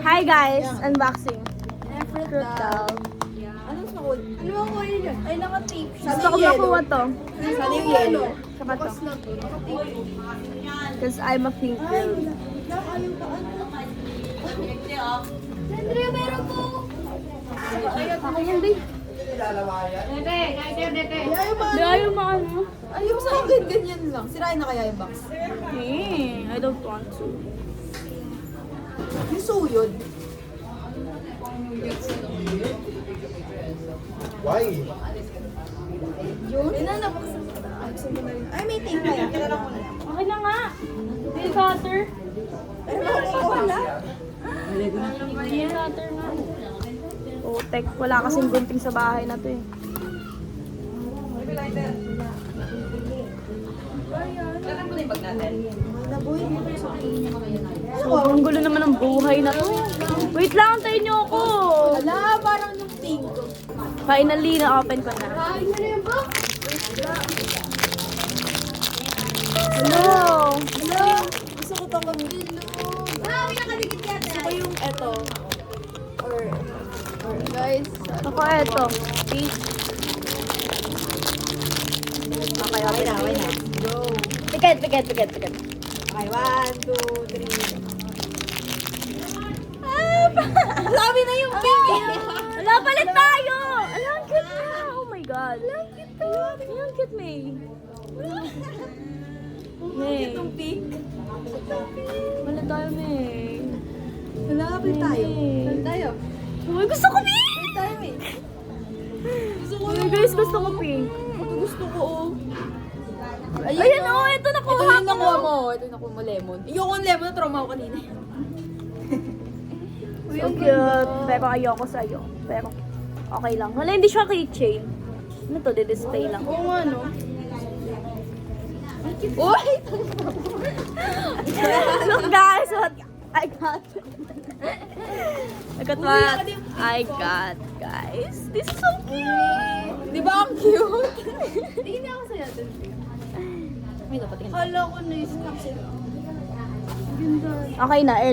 Hi guys, unboxing. Fruit Ano ang kulay dyan? Ay, naka-tape siya. Gusto ko makuha to. Sana yung yellow. Saka to. Cause I'm a pink girl. Sandra, meron po! Ako yan, babe. Di ayaw maano. Ayaw sa akin, ganyan lang. Sirain na kaya yung box. I don't want to. Yung suyod. Why? Yun? Yun na box. Ay, may tape kaya. Kilala ko na. Okay na nga. May cutter. Pero wala. May cutter nga. Oh, tek. Wala kasing gunting sa bahay na to eh. Sobrang gulo naman ng buhay na to. Wait lang, tayo niyo ako. Wala, parang yung pink. Finally, na-open ko na. Ay, yun na yung box. Hello! Hello. Gusto ko tong hello. Ah, may nakadikit yata. Gusto ko yung eto. Or guys. Ako eto. Pink. Okay na. Go. Tiket. Okay, 1, 2, 3. Sabi na yung pink. Wala, palit tayo! Alam, cute na! Oh my God. Alam, cute to. Alam, cute, May. May. Itong pink. Wala tayo, May. Wala, pink tayo. May. Pink tayo. Uy, gusto ko pink! Pink tayo, eh. Gusto ko Uy, guys, gusto ko pink. Ito gusto ko, oh. Ayan, oh, ito Ito nakuha yung ko. nakuha mo. Ito yung nakuha mo, lemon. Yung lemon na trauma ko kanina. So cute. Pero ayoko sa'yo. Pero okay lang. Wala, hindi siya keychain. Ano to? Di-display lang. Oo nga, no? Uy! Look guys, what I got. Look at what I got, guys. This is so cute. Di ba ang cute? Tingin ako sa'yo. May dapat tingin. Hala ko na yung snacks. Okay na, air